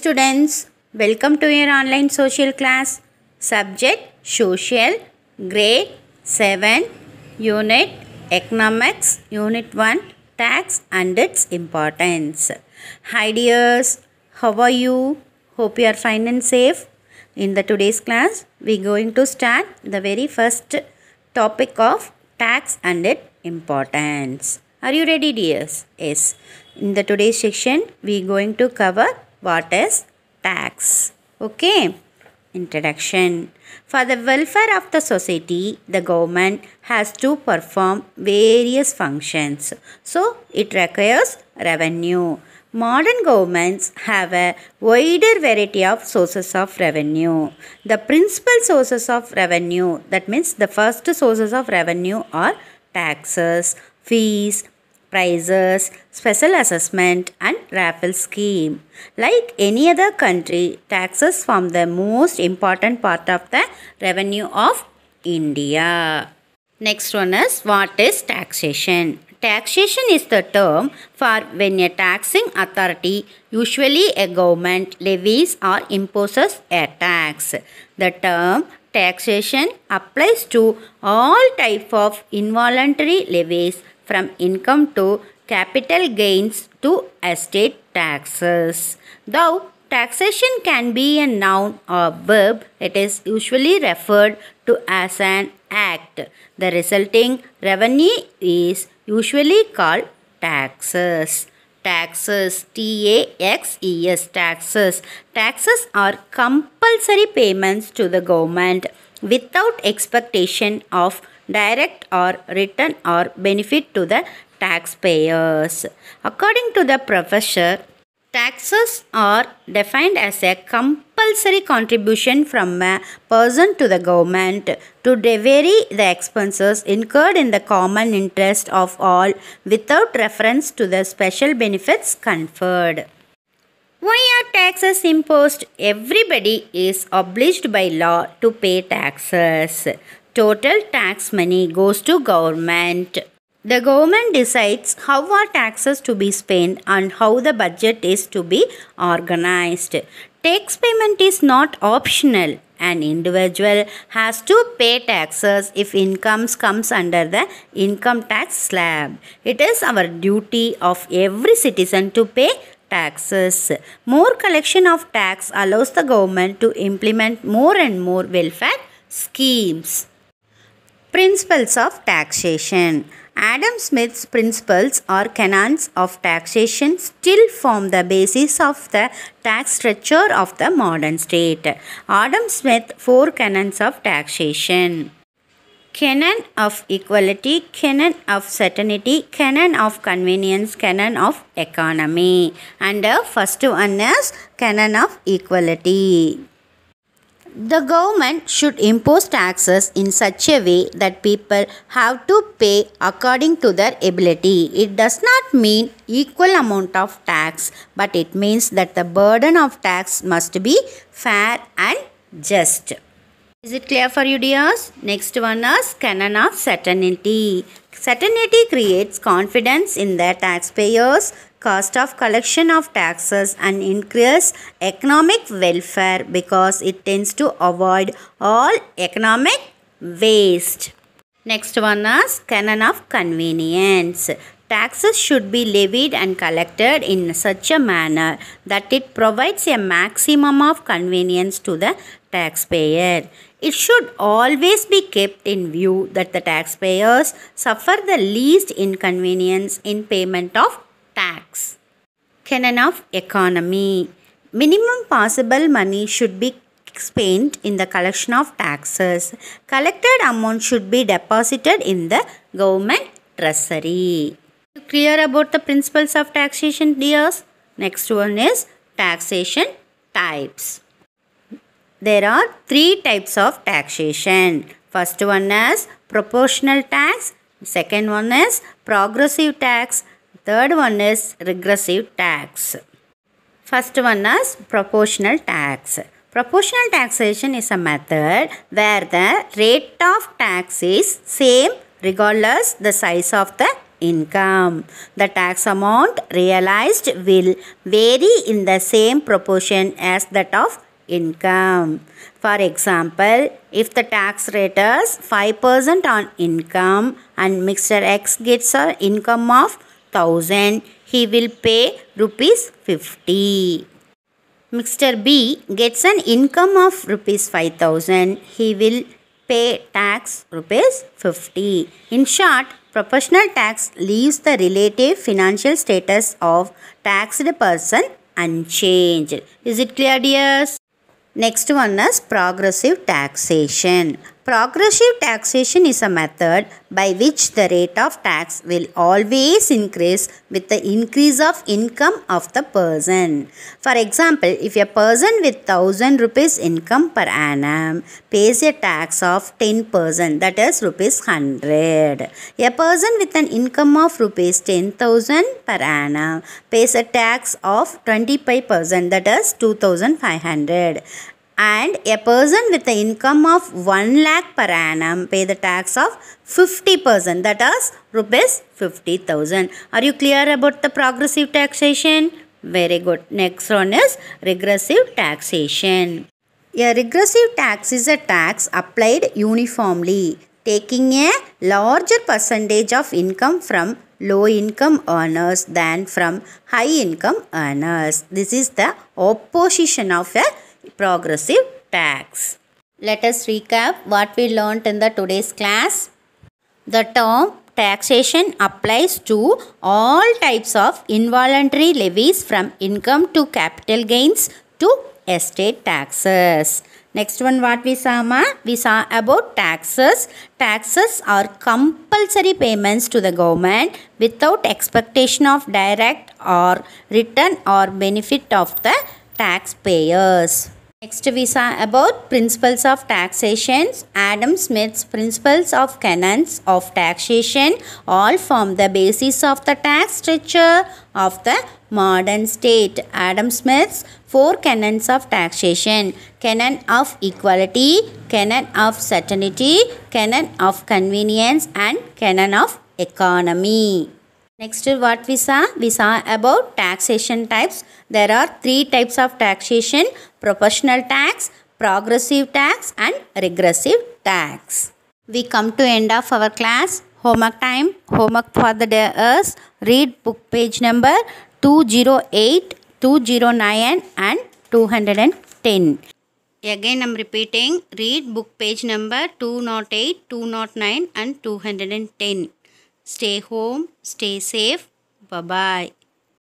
students, welcome to your online social class. Subject Social, Grade 7, Unit Economics, Unit 1, Tax and its Importance. Hi dears, how are you? Hope you are fine and safe. In the today's class, we are going to start the very first topic of tax and its importance. Are you ready dears? Yes. In the today's section, we are going to cover what is tax. Okay. Introduction. For the welfare of the society, the government has to perform various functions. So, it requires revenue. Modern governments have a wider variety of sources of revenue. The principal sources of revenue, that means the first sources of revenue are taxes, fees, prices, special assessment and raffle scheme. Like any other country, taxes form the most important part of the revenue of India. Next one is, what is taxation? Taxation is the term for when a taxing authority, usually a government, levies or imposes a tax. The term taxation applies to all types of involuntary levies from income to capital gains to estate taxes. Though taxation can be a noun or verb, it is usually referred to as an act. The resulting revenue is usually called taxes. Taxes, T-A-X-E-S, taxes. Taxes are compulsory payments to the government without expectation of direct or return or benefit to the taxpayers. According to the professor, taxes are defined as a compulsory contribution from a person to the government to vary the expenses incurred in the common interest of all without reference to the special benefits conferred. Why are taxes imposed? Everybody is obliged by law to pay taxes. Total tax money goes to government. The government decides how are taxes to be spent and how the budget is to be organized. Tax payment is not optional. An individual has to pay taxes if incomes comes under the income tax slab. It is our duty of every citizen to pay taxes. More collection of tax allows the government to implement more and more welfare schemes. Principles of taxation. Adam Smith's principles or canons of taxation still form the basis of the tax structure of the modern state. Adam Smith, 4 canons of taxation. Canon of equality, canon of certainty, canon of convenience, canon of economy. And the first one is canon of equality. The government should impose taxes in such a way that people have to pay according to their ability. It does not mean equal amount of tax, but it means that the burden of tax must be fair and just. Is it clear for you dears? Next one is canon of certainty. Certainty creates confidence in the taxpayers' cost of collection of taxes and increase economic welfare because it tends to avoid all economic waste. Next one is canon of convenience. Taxes should be levied and collected in such a manner that it provides a maximum of convenience to the taxpayer. It should always be kept in view that the taxpayers suffer the least inconvenience in payment of tax. Canon of economy. Minimum possible money should be spent in the collection of taxes. Collected amount should be deposited in the government treasury. Clear about the principles of taxation dears? Next one is taxation types. There are 3 types of taxation. First one is proportional tax. Second one is progressive tax. Third one is regressive tax. First one is proportional tax. Proportional taxation is a method where the rate of tax is same regardless the size of the income. The tax amount realized will vary in the same proportion as that of income. For example, if the tax rate is 5% on income and Mr. X gets an income of 1000, he will pay rupees 50. Mr. B gets an income of rupees 5000. He will pay tax rupees 50. In short, proportional tax leaves the relative financial status of taxed person unchanged. Is it clear, dears? Next one is progressive taxation. Progressive taxation is a method by which the rate of tax will always increase with the increase of income of the person. For example, if a person with 1000 rupees income per annum pays a tax of 10%, that is rupees 100. A person with an income of rupees 10,000 per annum pays a tax of 25%, that is 2500. And a person with an income of 1 lakh per annum pay the tax of 50%, that is rupees 50,000. Are you clear about the progressive taxation? Very good. Next one is regressive taxation. A regressive tax is a tax applied uniformly, taking a larger percentage of income from low income earners than from high income earners. This is the opposition of a progressive tax. Let us recap what we learnt in the today's class. The term taxation applies to all types of involuntary levies from income to capital gains to estate taxes. Next one, what we saw, ma? We saw about taxes. Taxes are compulsory payments to the government without expectation of direct or return or benefit of the taxpayers. Next we saw about principles of taxation. Adam Smith's principles of canons of taxation all form the basis of the tax structure of the modern state. Adam Smith's 4 canons of taxation: canon of equality, canon of certainty, canon of convenience, and canon of economy. Next, what we saw? We saw about taxation types. There are 3 types of taxation: proportional tax, progressive tax, and regressive tax. We come to end of our class. Homework time. Homework for the day is read book page number 208, 209 and 210. Again I am repeating, read book page number 208, 209 and 210. Stay home, stay safe. Bye-bye.